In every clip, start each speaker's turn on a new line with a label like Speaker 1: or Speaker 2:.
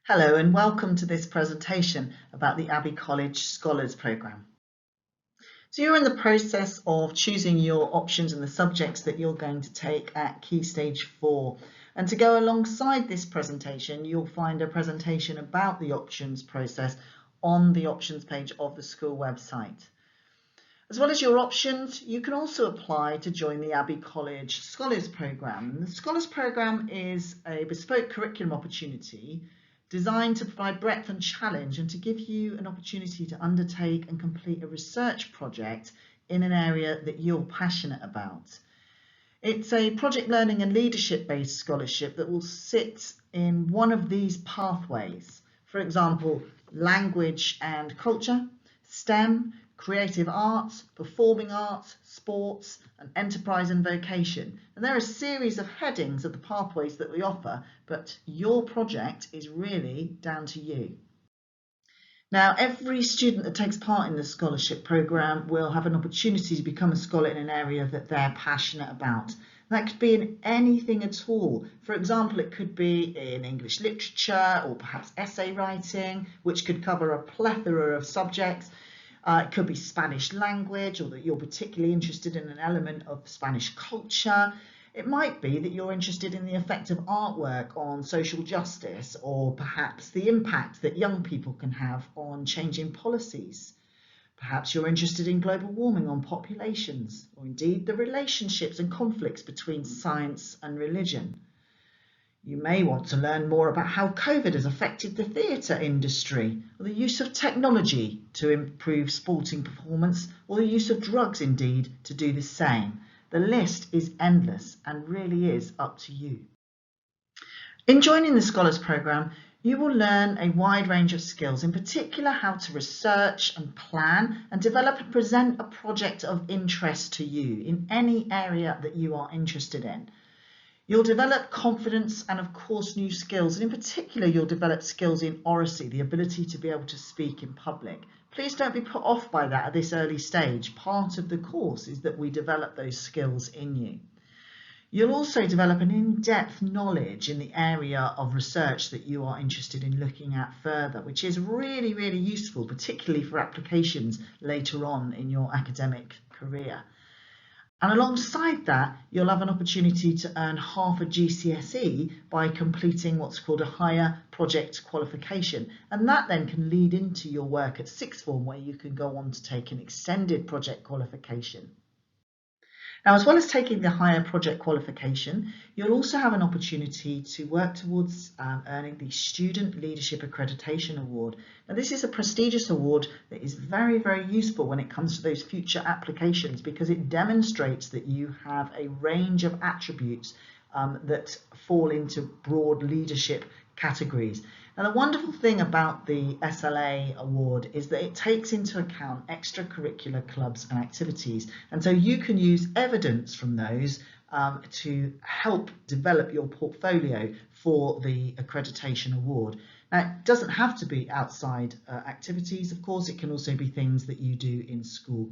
Speaker 1: Hello and welcome to this presentation about the Abbey College Scholars Programme. So you're in the process of choosing your options and the subjects that you're going to take at Key Stage 4. And to go alongside this presentation, you'll find a presentation about the options process on the options page of the school website. As well as your options, you can also apply to join the Abbey College Scholars Programme. The Scholars Programme is a bespoke curriculum opportunity designed to provide breadth and challenge and to give you an opportunity to undertake and complete a research project in an area that you're passionate about. It's a project learning and leadership based scholarship that will sit in one of these pathways. For example, language and culture, STEM, creative arts, performing arts, sports, and enterprise and vocation. And there are a series of headings of the pathways that we offer, but your project is really down to you. Now, every student that takes part in the scholarship programme will have an opportunity to become a scholar in an area that they're passionate about. That could be in anything at all. For example, it could be in English literature or perhaps essay writing, which could cover a plethora of subjects. It could be Spanish language, or that you're particularly interested in an element of Spanish culture. It might be that you're interested in the effect of artwork on social justice, or perhaps the impact that young people can have on changing policies. Perhaps you're interested in global warming on populations, or indeed the relationships and conflicts between science and religion. You may want to learn more about how COVID has affected the theatre industry, or the use of technology to improve sporting performance, or the use of drugs indeed to do the same. The list is endless and really is up to you. In joining the Scholars Programme, you will learn a wide range of skills, in particular how to research and plan and develop and present a project of interest to you in any area that you are interested in. You'll develop confidence and, of course, new skills. And in particular, you'll develop skills in oracy, the ability to be able to speak in public. Please don't be put off by that at this early stage. Part of the course is that we develop those skills in you. You'll also develop an in-depth knowledge in the area of research that you are interested in looking at further, which is really, really useful, particularly for applications later on in your academic career. And alongside that, you'll have an opportunity to earn half a GCSE by completing what's called a higher project qualification. And that then can lead into your work at sixth form, where you can go on to take an extended project qualification. Now, as well as taking the higher project qualification, you'll also have an opportunity to work towards earning the Student Leadership Accreditation Award. Now, this is a prestigious award that is very, very useful when it comes to those future applications, because it demonstrates that you have a range of attributes that fall into broad leadership categories. Now, the wonderful thing about the SLA award is that it takes into account extracurricular clubs and activities, and so you can use evidence from those to help develop your portfolio for the accreditation award. Now, it doesn't have to be outside activities, of course. It can also be things that you do in school.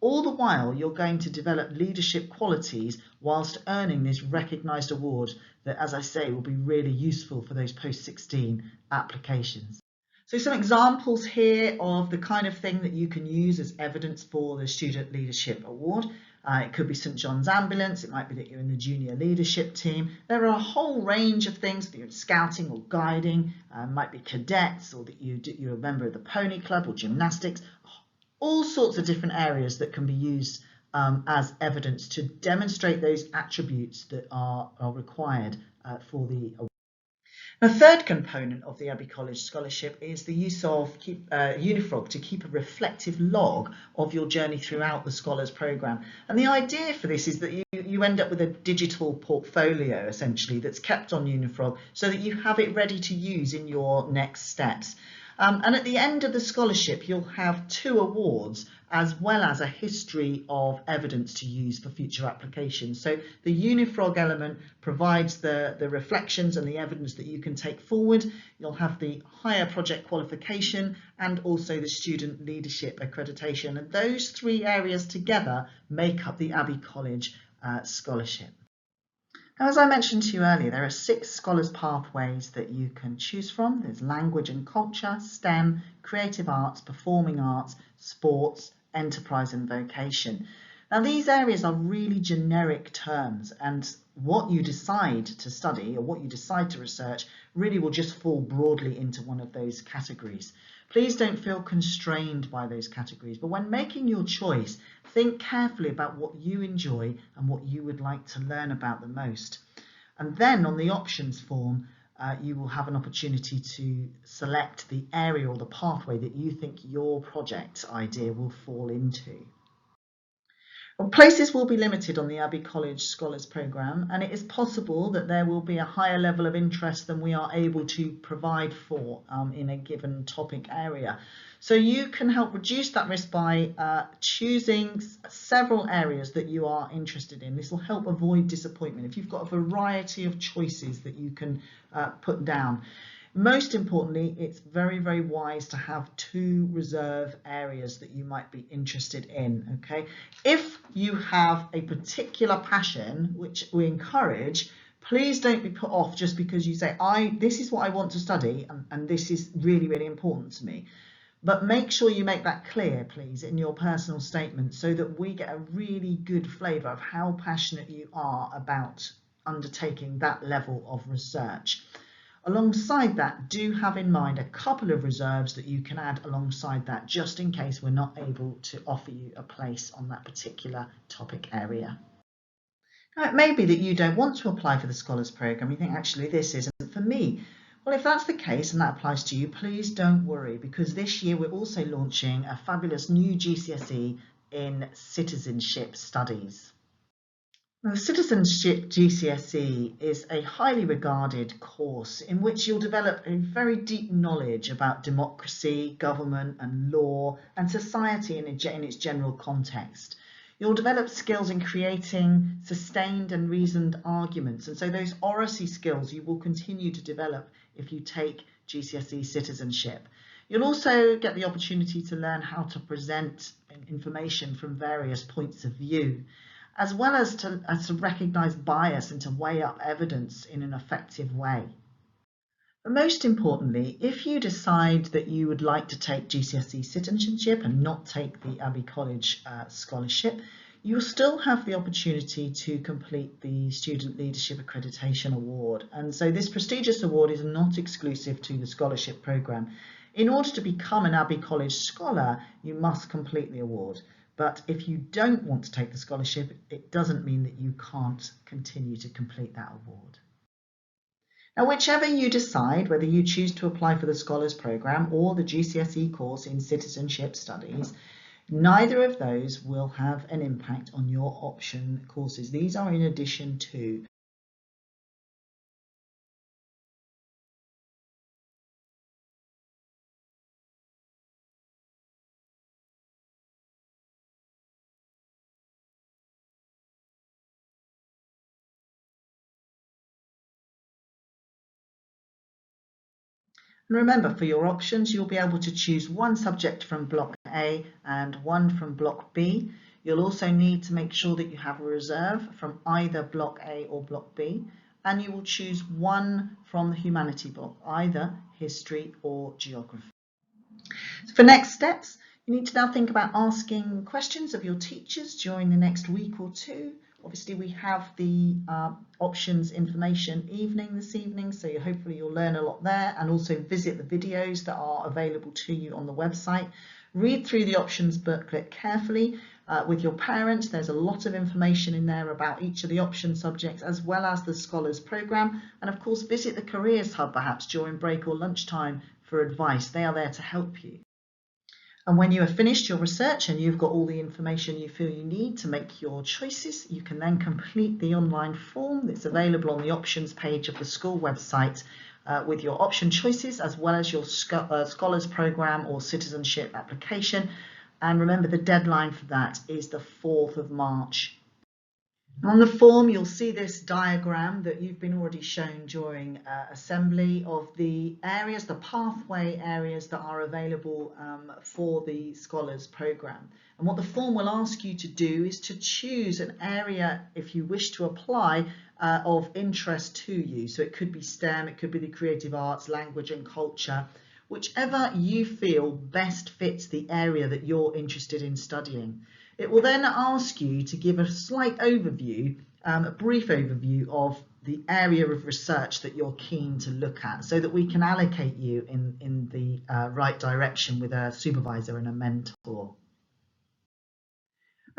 Speaker 1: All the while, you're going to develop leadership qualities whilst earning this recognised award that, as I say, will be really useful for those post-16 applications. So some examples here of the kind of thing that you can use as evidence for the Student Leadership Award. It could be St John's Ambulance, it might be that you're in the junior leadership team. There are a whole range of things that you're in scouting or guiding, might be cadets, or that you're a member of the pony club or gymnastics. All sorts of different areas that can be used as evidence to demonstrate those attributes that are required for the award. A third component of the Abbey College Scholarship is the use of Unifrog to keep a reflective log of your journey throughout the Scholars Programme. And the idea for this is that you end up with a digital portfolio, essentially, that's kept on Unifrog so that you have it ready to use in your next steps. And at the end of the scholarship, you'll have 2 awards, as well as a history of evidence to use for future applications. So the Unifrog element provides the reflections and the evidence that you can take forward. You'll have the higher project qualification and also the student leadership accreditation. And those 3 areas together make up the Abbey College Scholarship. Now, as I mentioned to you earlier, there are 6 scholars pathways that you can choose from. There's language and culture, STEM, creative arts, performing arts, sports, enterprise and vocation. Now, these areas are really generic terms, and what you decide to study or what you decide to research really will just fall broadly into one of those categories. Please don't feel constrained by those categories, but when making your choice, think carefully about what you enjoy and what you would like to learn about the most. And then on the options form, you will have an opportunity to select the area or the pathway that you think your project idea will fall into. Well, places will be limited on the Abbey College Scholars Programme, and it is possible that there will be a higher level of interest than we are able to provide for in a given topic area. So you can help reduce that risk by choosing several areas that you are interested in. This will help avoid disappointment if you've got a variety of choices that you can put down. Most importantly, it's very, very wise to have 2 reserve areas that you might be interested in, okay? If you have a particular passion, which we encourage, please don't be put off just because you say, this is what I want to study and this is really, really important to me. But make sure you make that clear, please, in your personal statement so that we get a really good flavour of how passionate you are about undertaking that level of research. Alongside that, do have in mind a couple of reserves that you can add alongside that, just in case we're not able to offer you a place on that particular topic area. Now, it may be that you don't want to apply for the Scholars Programme. You think, actually, this isn't for me. Well, if that's the case and that applies to you, please don't worry, because this year we're also launching a fabulous new GCSE in citizenship studies. Now, the Citizenship GCSE is a highly regarded course in which you'll develop a very deep knowledge about democracy, government and law and society in its general context. You'll develop skills in creating sustained and reasoned arguments, and so those oracy skills you will continue to develop if you take GCSE citizenship. You'll also get the opportunity to learn how to present information from various points of view, as well as to recognise bias and to weigh up evidence in an effective way. But most importantly, if you decide that you would like to take GCSE citizenship and not take the Abbey College scholarship, you'll still have the opportunity to complete the Student Leadership Accreditation Award. And so this prestigious award is not exclusive to the scholarship programme. In order to become an Abbey College scholar, you must complete the award. But if you don't want to take the scholarship, it doesn't mean that you can't continue to complete that award. Now, whichever you decide, whether you choose to apply for the Scholars Programme or the GCSE course in Citizenship Studies, neither of those will have an impact on your option courses. These are in addition to. And remember, for your options, you'll be able to choose one subject from Block A and one from Block B. You'll also need to make sure that you have a reserve from either Block A or Block B, and you will choose one from the Humanity block, either History or Geography. So for next steps, you need to now think about asking questions of your teachers during the next week or two. Obviously, we have the options information evening this evening, so hopefully you'll learn a lot there, and also visit the videos that are available to you on the website. Read through the options booklet carefully with your parents. There's a lot of information in there about each of the option subjects as well as the Scholars Programme, and of course visit the Careers Hub perhaps during break or lunchtime for advice. They are there to help you. And when you have finished your research and you've got all the information you feel you need to make your choices, you can then complete the online form that's available on the options page of the school website with your option choices as well as your Scholars Programme or citizenship application. And remember, the deadline for that is the 4th of March. On the form, you'll see this diagram that you've been already shown during assembly of the areas, the pathway areas that are available for the Scholars Programme. And what the form will ask you to do is to choose an area, if you wish to apply, of interest to you. So it could be STEM, it could be the creative arts, language and culture, whichever you feel best fits the area that you're interested in studying. It will then ask you to give a slight overview, a brief overview of the area of research that you're keen to look at, so that we can allocate you in the right direction with a supervisor and a mentor.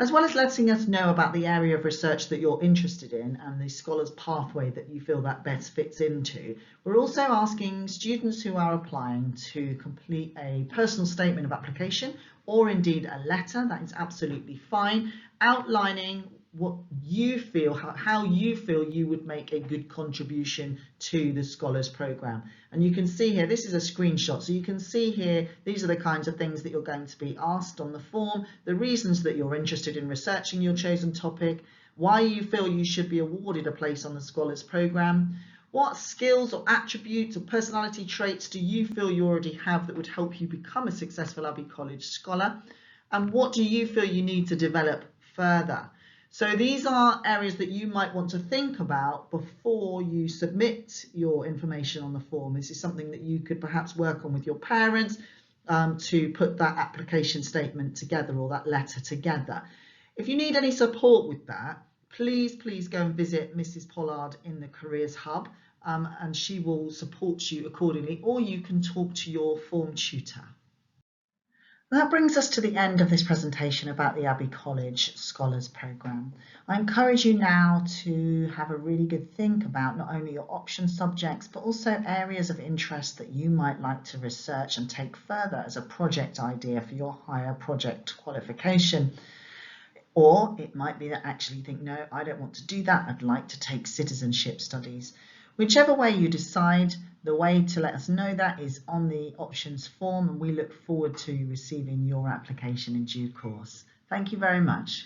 Speaker 1: As well as letting us know about the area of research that you're interested in and the scholar's pathway that you feel that best fits into, we're also asking students who are applying to complete a personal statement of application, or indeed a letter, that is absolutely fine, outlining what you feel, how you feel you would make a good contribution to the Scholars Programme. And you can see here, this is a screenshot, so you can see here, these are the kinds of things that you're going to be asked on the form, the reasons that you're interested in researching your chosen topic, why you feel you should be awarded a place on the Scholars Programme, what skills or attributes or personality traits do you feel you already have that would help you become a successful Abbey College scholar, and what do you feel you need to develop further. So these are areas that you might want to think about before you submit your information on the form. This is something that you could perhaps work on with your parents to put that application statement together or that letter together. If you need any support with that, please go and visit Mrs. Pollard in the Careers Hub, and she will support you accordingly, or you can talk to your form tutor. That brings us to the end of this presentation about the Abbey College Scholars Programme. I encourage you now to have a really good think about not only your option subjects, but also areas of interest that you might like to research and take further as a project idea for your higher project qualification. Or it might be that actually you think, no, I don't want to do that, I'd like to take citizenship studies. Whichever way you decide, the way to let us know that is on the options form, and we look forward to receiving your application in due course. Thank you very much.